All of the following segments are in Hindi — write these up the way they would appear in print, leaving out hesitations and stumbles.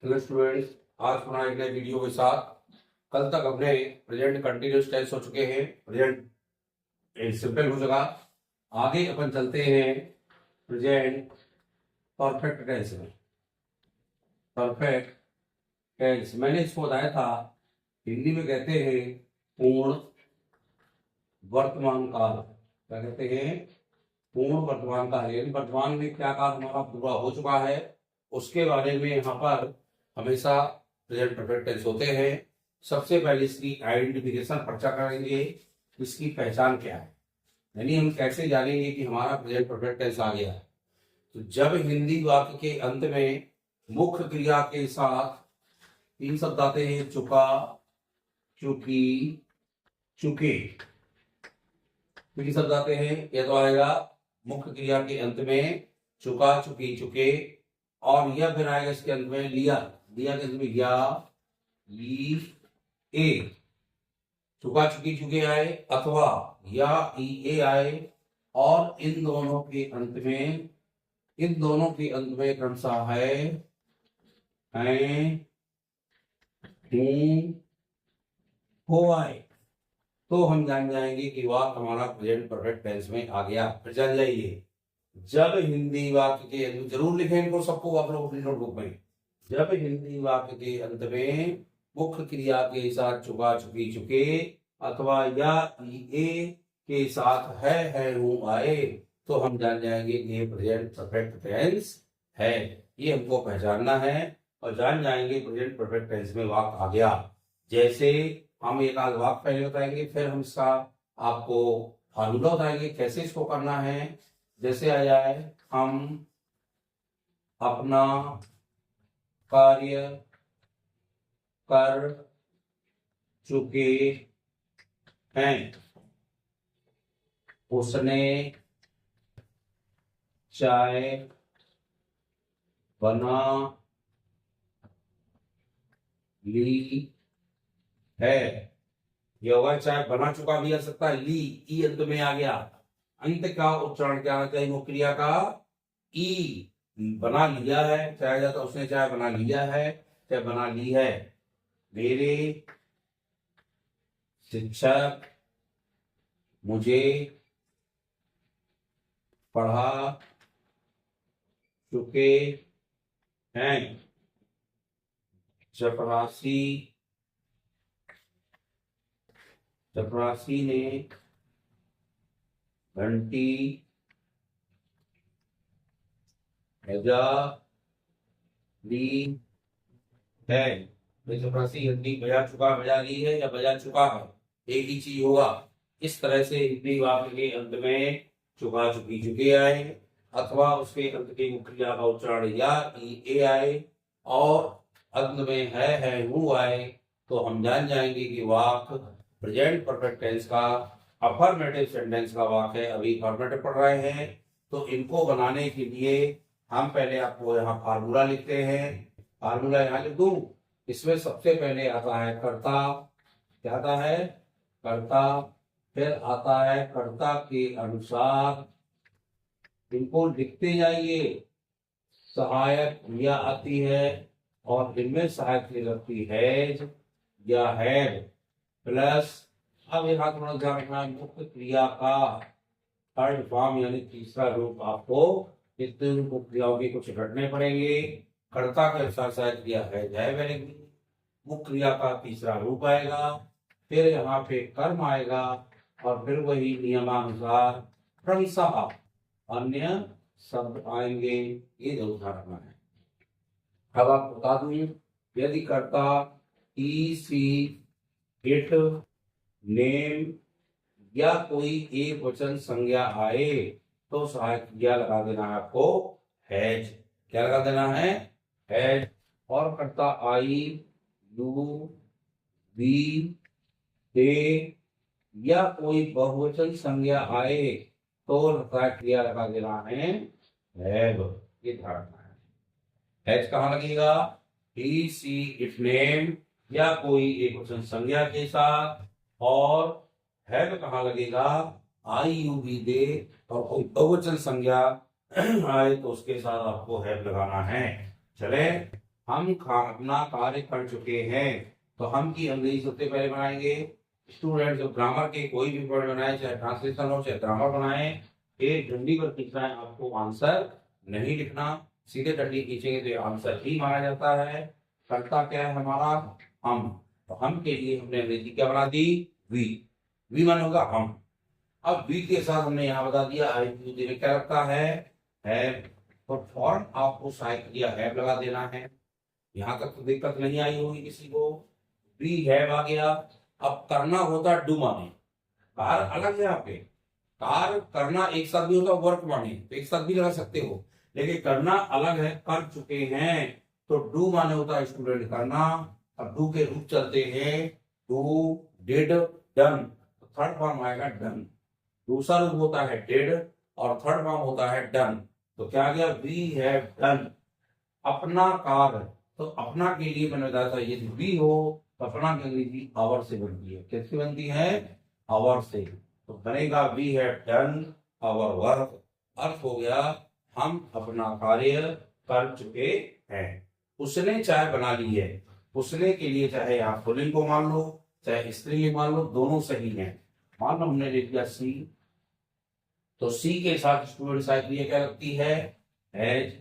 हेलो स्टूडेंट्स, आज पुनः एक नए वीडियो के साथ। कल तक अपने प्रेजेंट कंटिन्यूस टेंस हो चुके हैं, प्रेजेंट सिंपल हो चुका। आगे अपन चलते हैं प्रेजेंट परफेक्ट टेंस में। परफेक्ट टेंस मैंने इसको बताया था, हिंदी में कहते हैं पूर्ण वर्तमान काल। क्या कहते हैं? पूर्ण वर्तमान काल। यानी वर्तमान में क्या काल हमारा पूरा हो चुका है, उसके बारे में यहाँ पर हमेशा प्रेजेंट परफेक्ट टेंस होते हैं। सबसे पहले इसकी आइडेंटिफिकेशन पर्चा करेंगे, इसकी पहचान क्या है, यानी हम कैसे जानेंगे कि हमारा प्रेजेंट परफेक्ट टेंस आ गया है। तो जब हिंदी वाक्य के अंत में मुख्य क्रिया के साथ तीन शब्द आते हैं, चुका, चुकी, चुके। तीन शब्द आते हैं, यह तो आएगा मुख्य क्रिया के अंत में चुका, चुकी, चुके, और यह फिर आएगा इसके अंत में लिया। लिया के अंत में या, ली, ए। चुका, चुकी, चुके आए अथवा या, ई, ए आए, और इन दोनों के अंत में क्रमशः है, हैं, हूं, हो आए, तो हम जान जाएंगे कि वाक्य हमारा प्रेजेंट परफेक्ट टेंस में आ गया। फिर जान जाइए, जब हिंदी वाक्य के अंत, जरूर लिखें इनको सबको आप लोग अपनी नोटबुक में। जब हिंदी वाक्य के अंत में मुख्य क्रिया के साथ चुका, चुकी, चुके अथवा या, ए के साथ है, हूं आए, तो हम जान जाएंगे कि ये प्रेजेंट परफेक्ट टेंस है। ये हमको पहचानना है और जान जाएंगे प्रेजेंट परफेक्ट टेंस में वाक्य आ गया। जैसे हम एक आध वाक्य पहले बताएंगे, फिर हम इसका आपको फार्मूला बताएंगे कैसे इसको करना है। जैसे आ जाए, हम अपना कार्य कर चुके हैं, उसने चाय बना ली है। यह होगा चाय बना चुका भी आ सकता है, ली, ई अंत में आ गया। अंत का उच्चारण क्या होना चाहिए? मुख्य क्रिया का ई। बना लिया है, चाहे जाता उसने चाय बना लिया है, चाहे बना ली है। मेरे शिक्षक मुझे पढ़ा चुके हैं। चपरासी ने घंटी बजा ली है। चपरासी घंटी बजा चुका, बजा ली है या बजा चुका है, एक ही चीज होगा। इस तरह से हिंदी वाक्य के अंत में चुका, चुकी, चुके आए अथवा उसके अंत के मुख्य क्रिया का उच्चारण या, ई, ए आए और अंत में है, हूं आए, तो हम जान जाएंगे कि वाक्य प्रेजेंट परफेक्ट टेंस का अफर्मेटिव सेंटेंस का वाक्य है। अभी फॉर्मेटिव पढ़ रहे हैं, तो इनको बनाने के लिए हम पहले आपको यहाँ फार्मूला लिखते हैं। फार्मूला यहाँ लिख दूं। इसमें सबसे पहले आता है कर्ता। क्या आता है? कर्ता। फिर आता है कर्ता के अनुसार, इनको लिखते जाइए। सहायक या आती है और इनमें सहायक की लगती है या है प्लस। अब एक हाथ थोड़ा ध्यान रखना, मुख्य क्रिया का थर्ड फॉर्म यानी तीसरा रूप आपको इतने मुख्य क्रियाओं के कुछ रटने पड़ेंगे। कर्ता के अनुसार सहायक क्रिया है बनेगी, मुख्य क्रिया का तीसरा रूप आएगा, फिर यहाँ पे कर्म आएगा और फिर वही नियमानुसार क्रमशः अन्य शब्द आएंगे। ये जरूर ध्यान रखना है। अब आपको बता दूं, यदि कर्ता ई, सी, इट, नेम या कोई एक वचन संज्ञा आए तो सहायक क्रिया लगा देना है आपको हैज। क्या लगा देना है? हैज। और कर्ता आई, यू, वी, दे या कोई बहुवचन संज्ञा आए तो सहायक क्रिया लगा देना है हैव। ये ध्यान रखना है। हैज कहाँ लगेगा? ही, सी, इट, नेम या कोई एक वचन संज्ञा के साथ, और हैव कहाँ लगेगा? आई, यू, वी, दे और कोई बहुवचन संज्ञा आए तो उसके साथ आपको हैव लगाना है। चले हम अपना कार्य कर चुके हैं। तो हम की अंग्रेजी सबसे पहले बनाएंगे। स्टूडेंट जो ग्रामर के कोई भी वर्ड बनाए, चाहे ट्रांसलेशन हो चाहे ग्रामर बनाए, एक डंडी पर खींचना है, आपको आंसर नहीं लिखना। सीधे डंडी खींचेंगे तो ये आंसर ही माना जाता है। कर्ता क्या है हमारा? हम। तो हम के लिए हमने अंग्रेजी क्या बना दी? वी। वी माने होगा हम। अब वी के साथ हमने यहाँ बता दिया आई में क्या लगता है। तो फॉर्म आपको सहायक दिया है लगा देना है। यहाँ तक तो दिक्कत नहीं आई होगी किसी को। वी हैव आ गया। अब करना होता है डू माने। कार अलग है यहाँ पे। कार करना एक साथ भी होता है, वर्क माने तो एक साथ भी लगा सकते हो, लेकिन करना अलग है। कर चुके हैं तो डू माने होता है स्टूडेंट करना। अब डू के रूप चलते हैं। Do, did, done. Third form आएगा डन। दूसरा रूप होता है डिड और थर्ड फॉर्म होता है डन। तो क्या आ गया? We have done. अपना कार्य, तो अपना के लिए मैंने बताया था यदि वी हो तो अपना की अंग्रेजी आवर से बनती है। कैसे बनती है? आवर से। तो बनेगा we have done our work. अर्थ हो गया हम अपना कार्य कर चुके हैं। उसने चाय बना ली है। उसने के लिए चाहे आप पुल्लिंग को मान लो चाहे स्त्रीलिंग मान लो, दोनों सही हैं। मान लो हमने लिख दिया सी, तो सी के साथ स्टूडेंट साइड क्या लगती है? हैज।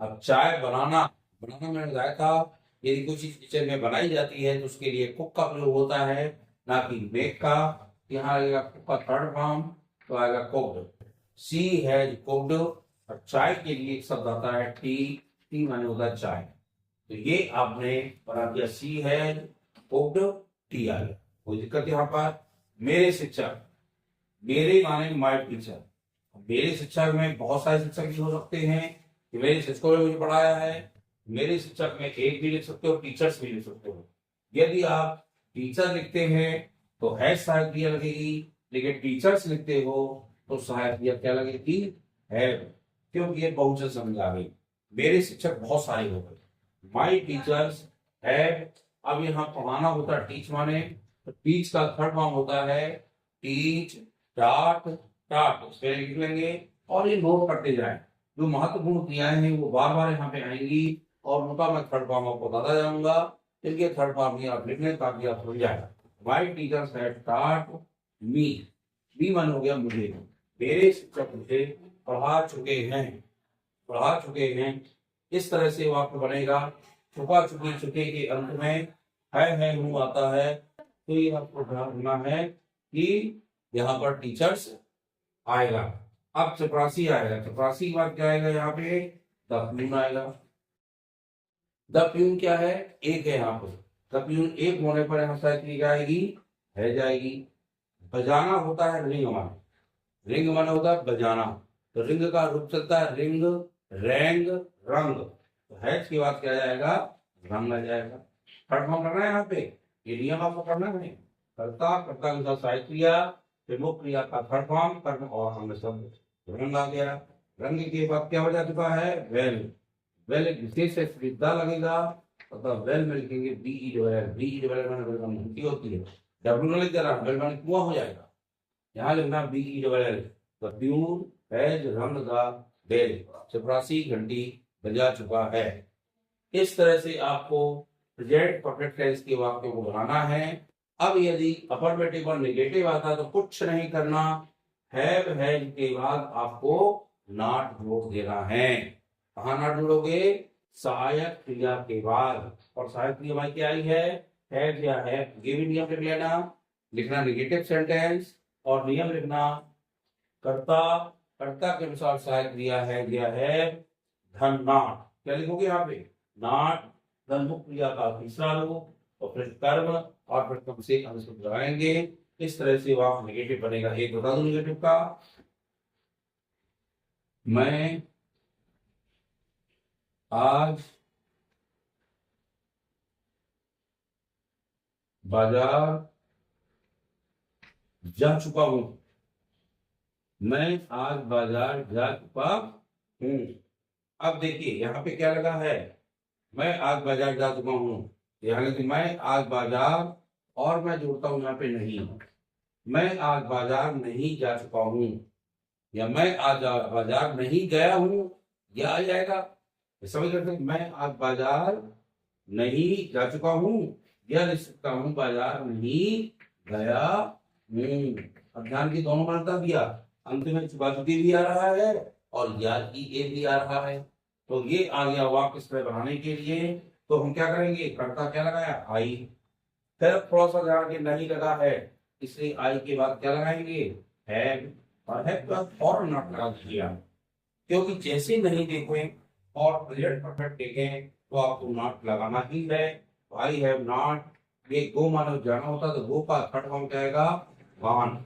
अब चाय बनाना, बनाना मैंने बताया था यदि कोई चीज किचन में बनाई जाती है तो उसके लिए कुक का प्रयोग होता है, ना कि मेक का। यहाँ आएगा कुक का थर्ड फॉर्म, तो आएगा कुक्ड। C has cooked. और चाय के लिए एक शब्द आता है टी। टी माने होता है चाय। तो ये आपने बना दिया सी हैज कुक्ड, टी आ गया। कोई दिक्कत यहाँ पर? मेरे शिक्षक, मेरे माने माय टीचर। मेरे शिक्षक में बहुत सारे शिक्षक भी हो सकते हैं कि मेरे शिक्षकों ने मुझे पढ़ाया है। मेरे शिक्षक में एक भी लिख सकते हो, टीचर्स भी लिख सकते हो। यदि आप टीचर लिखते हैं तो है सहायक क्रिया लगेगी, लेकिन टीचर्स लिखते हो तो सहायक क्रिया क्या लगेगी? है। क्योंकि ये बहुवचन समझ आ गई। मेरे शिक्षक बहुत सारे हो गए। माई टीचर्स है। अब यहाँ पढ़ाना होता है टीच माने, तो टीच का थर्ड फॉर्म होता है टीच, टाट, टाट। उसके लिख लेंगे और ये नोट करते जाएं। जो महत्वपूर्ण क्रियाएं हैं वो बार बार यहाँ पे आएंगी और उनका मैं थर्ड फॉर्म आपको बताता जाऊंगा। इनके थर्ड फॉर्म ही आप लिख लें ताकि आप समझ जाए। My teachers had taught me. मी मन हो गया मुझे। मेरे शिक्षक मुझे पढ़ा चुके हैं। पढ़ा चुके हैं। इस तरह से वाक्य बनेगा। छुपा चुके, चुके के अंत में है हूँ आता है। तो ये आपको ध्यान रखना है कि यहाँ पर टीचर्स आएगा। अब चपरासी आएगा। चपरासी के बाद क्या आएगा? यहाँ पे द प्यून आएगा। द प्यून क्या है? एक है यहाँ पे। द प्यून एक होने पर यहाँ साइड आएगी, है जाएगी। बजाना होता है रिंग माने। रिंग माने होता है बजाना। तो रिंग का रूप चलता है रिंग, रैंग, रंग। तो हैज के बाद क्या जाएगा? रंग आ जाएगा। थर्ड फॉर्म करना है यहाँ पे, ये नियम आपको करना है। कर्ता, कर्ता के साथ सहायक क्रिया, प्रमुख क्रिया का थर्ड फॉर्म कर्म और हमने शब्द रंग आ गया। रंग के बाद क्या हो जा चुका है? वेल। वेल एक विशेष विद्या लगेगा, मतलब वेल में लिखेंगे बी जो है, बी जो है घंटी होती है। डब्ल्यू में लिख दे रहा वेल माने कुआं हो जाएगा। यहाँ लिखना बी जो है। तो प्यूर हैज रंग द बेल। चपरासी घंटी बजा चुका है। इस तरह से आपको प्रेजेंट परफेक्ट टेंस के वाक्यों को बनाना है। अब यदि अफर्मेटिव और नेगेटिव आता है तो कुछ नहीं करना। हैव, हैज के बाद आपको नॉट जोड़ देना है। कहाँ नॉट जोड़ोगे? सहायक क्रिया के बाद। और सहायक क्रिया हमारी क्या आई है? हैव या है। ये भी नियम लिख लेना। लिखना नेगेटिव सेंटेंस और नियम लिखना कर्ता, कर्ता के अनुसार सहायक क्रिया है दिया है धन नॉट। क्या लिखोगे यहाँ पे? नॉट। धन क्रिया का तीसरा रूप और फिर कर्म और फिर कम से हम इसको लगाएंगे। इस तरह से वहां नेगेटिव बनेगा। एक बता दो नेगेटिव का। मैं आज बाजार जा चुका हूं। मैं आज बाजार जा चुका हूं। अब देखिए यहाँ पे क्या लगा है? मैं आज बाजार जा चुका हूं। यहाँ कि मैं आज बाजार और मैं जोड़ता हूं यहाँ पे नहीं। मैं आज बाजार नहीं जा चुका हूं या मैं आज बाजार नहीं गया हूं, यह आ जाएगा। समझ रहे थे? मैं आज बाजार नहीं जा चुका हूँ, या लिख सकता हूँ बाजार नहीं गया हूँ। अब ध्यान की दोनों मान्यता दिया, अंत में चुका-चुकी भी आ रहा है और या की ए भी आ रहा है। तो ये आ गया वाक्य इस तरह बनाने के लिए। तो हम क्या करेंगे, कर्ता क्या लगाया, आई। फिर थोड़ा सा ध्यान के नहीं लगा है, इसलिए आई के बाद क्या लगाएंगे, हैव। और हैव के बाद और नॉट लगा दिया, क्योंकि जैसे नहीं देखें और प्रेजेंट परफेक्ट देखें तो आपको नॉट लगाना ही है। आई हैव नॉट, ये गो मानो जाना होता तो गो का थर्ड फॉर्म क्या आएगा, gone.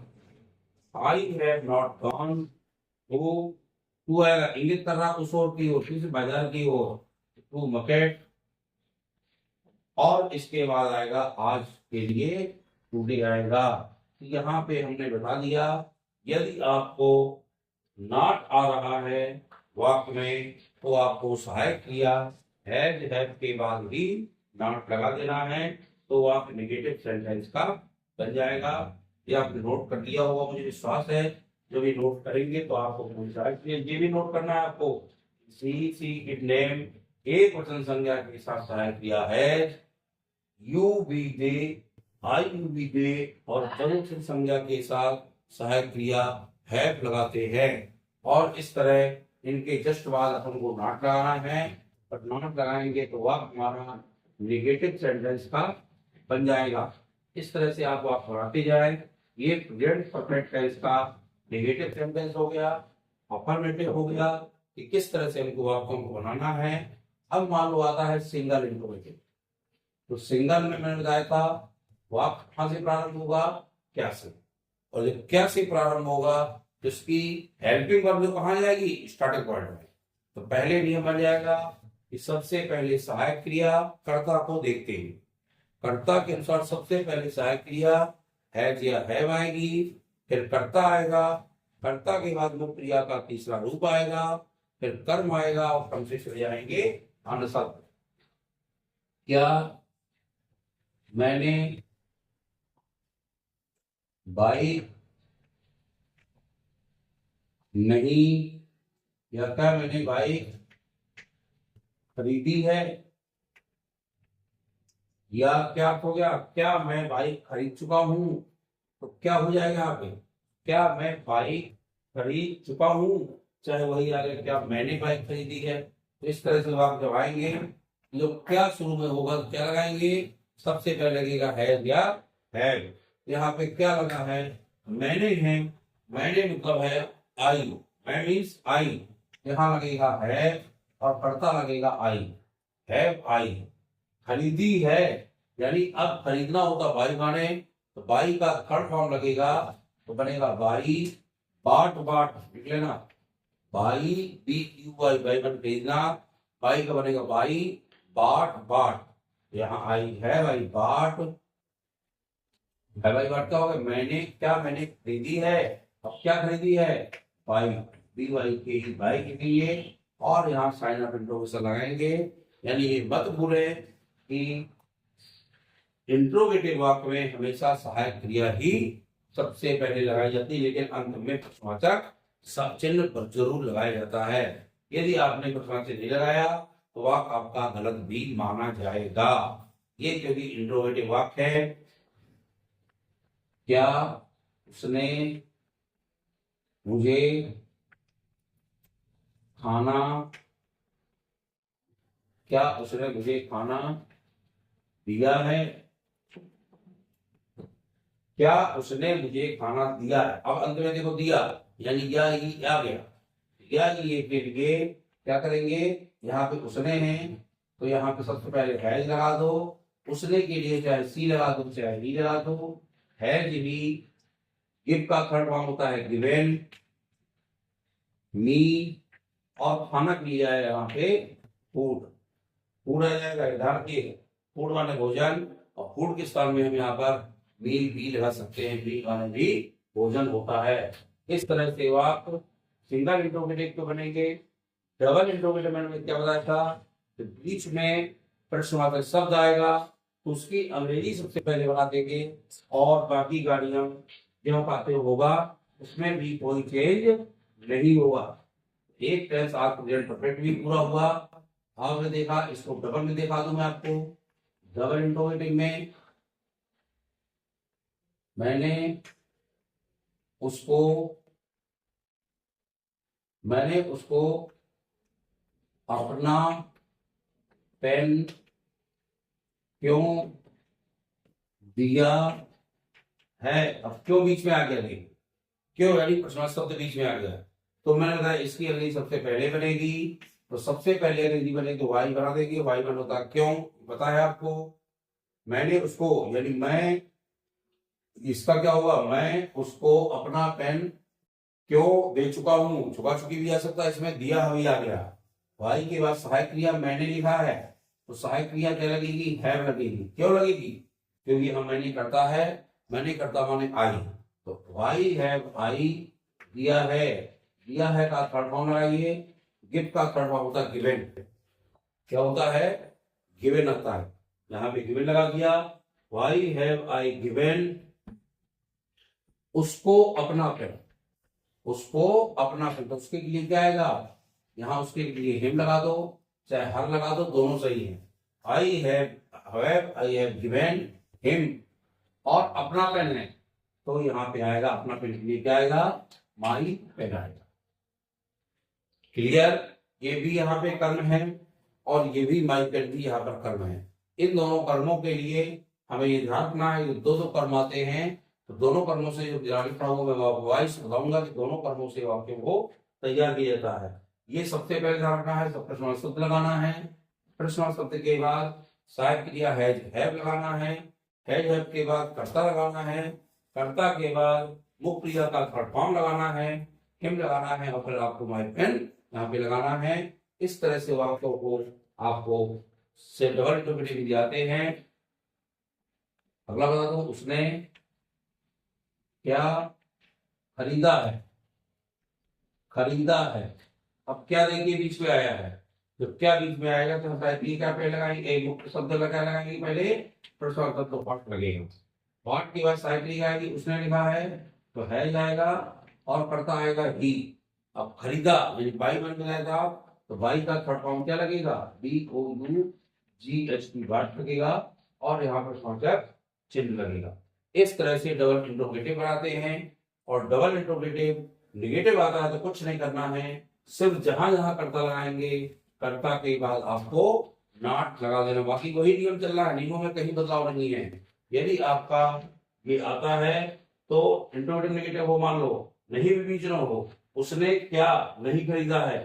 I have not gone to, to आएगा इंगित कर रहा उस ओर की ओर, किसी बाजार की ओर, टू मार्केट। और इसके बाद आएगा आज के लिए टुडे आएगा। यहाँ पे हमने बता दिया, यदि आपको नॉट आ रहा है वाक्य में तो आपको सहायक क्रिया हैज हैव के बाद भी नॉट लगा देना है, तो वाक्य नेगेटिव सेंटेंस का बन जाएगा। ये आपने नोट कर लिया होगा, मुझे विश्वास है। जब ये नोट करेंगे तो आपको ये भी नोट करना है आपको, सी सी इट नेम एक वचन संज्ञा के साथ सहायक क्रिया है, you we they, I you we they, और बहुवचन संज्ञा के साथ सहायक क्रिया हैव लगाते हैं। और इस तरह इनके जस्ट बाद हमको नॉट लगाना है, और नॉट लगाएंगे तो वाक्य हमारा नेगेटिव सेंटेंस का बन जाएगा। इस तरह से आप वाक्य बढ़ाते जाए। ये प्रेजेंट परफेक्ट टेंस का नेगेटिव सेंटेंस हो गया, अफर्मेटिव हो गया कि किस तरह से हमको वाक्यों को बनाना है। अब मान लो आता है सिंगल इंट्रोगेटिव। तो सिंगल में मैंने बताया था वाक्य कहां से प्रारंभ होगा, क्या से, और जब क्या से प्रारंभ होगा तो इसकी हेल्पिंग वर्ब जो कहां जाएगी, स्टार्टिंग पॉइंट में। तो पहले नियम बन जाएगा कि सबसे पहले सहायक क्रिया कर्ता को देखते हैं, कर्ता के अनुसार सबसे पहले सहायक क्रिया हैज या हैव आएगी, फिर कर्ता आएगा, कर्ता के बाद मुख्य क्रिया का तीसरा रूप आएगा, फिर कर्म आएगा और कर्म से चले जाएंगे अन्य शब्द। क्या मैंने बाइक नहीं, या क्या मैंने बाइक खरीदी है, या क्या हो गया, क्या मैं बाइक खरीद चुका हूं। तो क्या हो जाएगा यहाँ पे, क्या मैं बाइक खरीद चुका हूं, चाहे वही आ गया क्या मैंने बाइक खरीदी है। तो इस तरह से आप जब आएंगे जो क्या शुरू में होगा तो क्या लगाएंगे, सबसे पहले लगेगा हैज या हैव। यहाँ पे क्या लगा है, मैंने है, मैंने मतलब है आई, मैं मीन्स आई, यहाँ लगेगा हैव और कर्ता लगेगा आई, हैव आई। खरीदी है यानी अब खरीदना होगा बाई माने, तो बाई का थर्ड फॉर्म लगेगा तो बनेगा बाई, बाट बाट लिख लेना, buy B U Y, buy bun खरीदना, बाई का बनेगा बाई, बाट बाट, यहाँ आई है भाई बाट है भाई, बाट का होगा मैंने, क्या मैंने खरीदी है। अब क्या खरीदी है, बाई, बी वाई के ही बाई के लिए, और यहाँ साइन ऑफ इंट्रोगेशन लगाएंगे। यानी ये मत भूले कि इंट्रोगेटिव वाक्य में हमेशा सहायक क्रिया ही सबसे पहले लगाई जाती है, लेकिन अंत में प्रश्नवाचक चिन्ह पर जरूर लगाया जाता है। यदि आपने प्रश्नवाचक नहीं लगाया तो वाक्य आपका गलत भी माना जाएगा। ये क्योंकि इंट्रोगेटिव वाक्य है। क्या उसने मुझे खाना, क्या उसने मुझे खाना दिया है, क्या उसने मुझे खाना दिया है। अब अंत में देखो दिया यानी या ही आ गया, या ये के लिए क्या करेंगे, यहाँ पे उसने है तो यहाँ पे सबसे पहले हैज लगा दो, उसने के लिए चाहे सी लगा दो चाहे ही लगा दो, हैज ही, गिव का थर्ड फॉर्म होता है गिवन, मी, और खाना के लिए आएगा यहाँ पे फूड, फूड आ जाएगा इधर के, फूड माने भोजन, और फूड के स्थान में हम यहाँ पर मील भी लगा सकते हैं, मील माने भी भोजन होता है। इस तरह से वाक्य सिंगल इंट्रोगेटिव के बनेंगे। डबल इंट्रोगेटिव मैंने क्या बताया था, तो बीच में प्रश्नवाचक शब्द आएगा तो उसकी अंग्रेजी सबसे पहले बना देंगे, और बाकी गाड़ियां जो पाते होगा उसमें भी कोई चेंज नहीं होगा। एक टेंस आज प्रेजेंट परफेक्ट भी पूरा हुआ। आपने देखा, इसको डबल में दिखा दूं मैं आपको। डबल इंट्रोगेटिव में मैंने उसको अपना पेन क्यों दिया है। अब क्यों बीच में आ गया, नहीं क्यों यानी प्रश्नार्थक शब्द बीच में आ गया, तो मैंने बताया इसकी अंग्रेजी सबसे पहले बनेगी, तो सबसे पहले अंग्रेजी बनेगी तो वाई बना देगी। वाई बन होता क्यों, पता है आपको। मैंने उसको यानी मैं, इसका क्या हुआ, मैं उसको अपना पेन क्यों दे चुका हूं, चुका चुकी भी आ सकता है, इसमें दिया हुई आ गया। वाई के बाद सहायक क्रिया मैंने लिखा है, तो सहायक क्रिया क्या लगेगी, हैव लगेगी। क्यों लगेगी, क्योंकि हम मैंने करता है, मैंने करता माने आई, तो वाई हैव आई दिया है। दिया है का थर्ड फॉर्म लगाइए, गिव का थर्ड फॉर्म होता है गिवन। क्या होता है, गिवन आता है, यहाँ पे गिवन लगा दिया। वाई हैव आई गिवन उसको अपना पेन, उसको अपना पेन, तो उसके लिए क्या आएगा, यहाँ उसके लिए हिम लगा दो चाहे हर लगा दो, दोनों सही है। आई हैव गिवन हिम और अपना पेन है, तो यहाँ पे आएगा अपना पेन के लिए क्या आएगा, माई पेन आएगा। क्लियर, ये भी यहाँ पे कर्म है और ये भी माई पेन भी यहाँ पर कर्म है। इन दोनों कर्मों के लिए हमें ये ध्यान रखना है, दो कर्म आते हैं, तो दोनों कर्मों से जो ध्यान रखना होगा मैं वाइस बताऊंगा कि दोनों कर्मों से वाक्यों को तैयार किया जाता है। ये सबसे पहले ध्यान रखना है, तो प्रश्नार्थक शब्द लगाना है। प्रश्नार्थक शब्द के बाद सहायक क्रिया हैव लगाना है, हैव के बाद कर्ता लगाना है, कर्ता के बाद मुख्य क्रिया का थर्ड फॉर्म लगाना है, हिम लगाना है और फिर आपको माई पेन यहाँ पे लगाना है। इस तरह से वाक्यों को आपको से डबल इंटरप्रेटिव दिखाते हैं। अगला बता दो, उसने क्या खरीदा है, खरीदा है। अब क्या देखिए बीच में आया है, जब क्या बीच में आएगा तो क्या पहले लगाएंगे, एक मुख्य शब्द लगा लगाएंगे, पहले प्रश्नार्थक तो पार्ट लगेगा, पार्ट के बाद साइकिल आएगी, उसने लिखा है तो है जाएगा और करता आएगा ही। अब खरीदा यानी बाई बन जाएगा आप, तो बाई का थर्ड फॉर्म क्या लगेगा, BOUGHT बाट लगेगा और यहाँ पर समाचार चिन्ह लगेगा। इस तरह से डबल इंट्रोगेटिव बनाते हैं। और डबल इंट्रोगेटिव निगेटिव आता है तो कुछ नहीं करना है, सिर्फ जहां जहां कर्ता लगाएंगे, कर्ता के बाद आपको नॉट लगा देना, बाकी वही नियम चल रहा है, नियमों में कहीं बदलाव नहीं है। यदि आपका ये आता है तो इंट्रोगेटिव निगेटिव हो, मान लो नहीं भी बीच में हो, उसने क्या नहीं खरीदा है,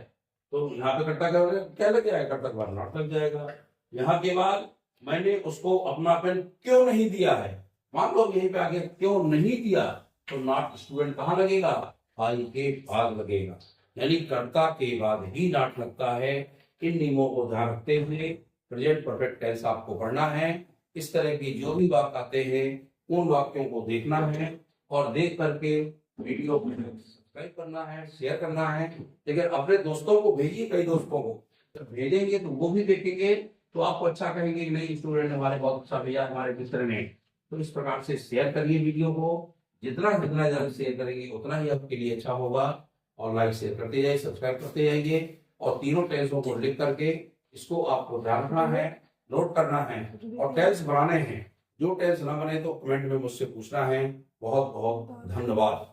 तो यहाँ पे कर्ता क्या लग जाएगा, कर्ता के बाद नॉट लग जाएगा। यहाँ के बाद मैंने उसको अपना पेन क्यों नहीं दिया है, मान लो यहीं पे आगे क्यों नहीं दिया, तो नॉट स्टूडेंट कहाँ लगेगा, आई के बाद लगेगा, यानी कर्ता के बाद ही नॉट लगता है। इन नियमों को ध्यान रखते हुए प्रेजेंट परफेक्ट टेंस आपको पढ़ना है। इस तरह की जो भी वाक्य आते हैं उन वाक्यों को देखना है और देख करके वीडियो को सब्सक्राइब करना है, शेयर करना है, लेकिन अपने दोस्तों को भेजिए, कई दोस्तों को जब भेजेंगे तो वो भी देखेंगे तो आपको अच्छा कहेंगे कि नहीं स्टूडेंट हमारे बहुत अच्छा भेजा हमारे मित्र ने। तो इस प्रकार से शेयर करिए वीडियो को, जितना जितना ज्यादा शेयर करेंगे उतना ही आपके लिए अच्छा होगा। और लाइक शेयर करते जाइए, सब्सक्राइब करते जाइए और तीनों टेंसों को लिख करके इसको आपको ध्यान रखना है, नोट करना है और टेंस बनाने हैं। जो टेंस ना बने तो कमेंट में मुझसे पूछना है। बहुत बहुत धन्यवाद।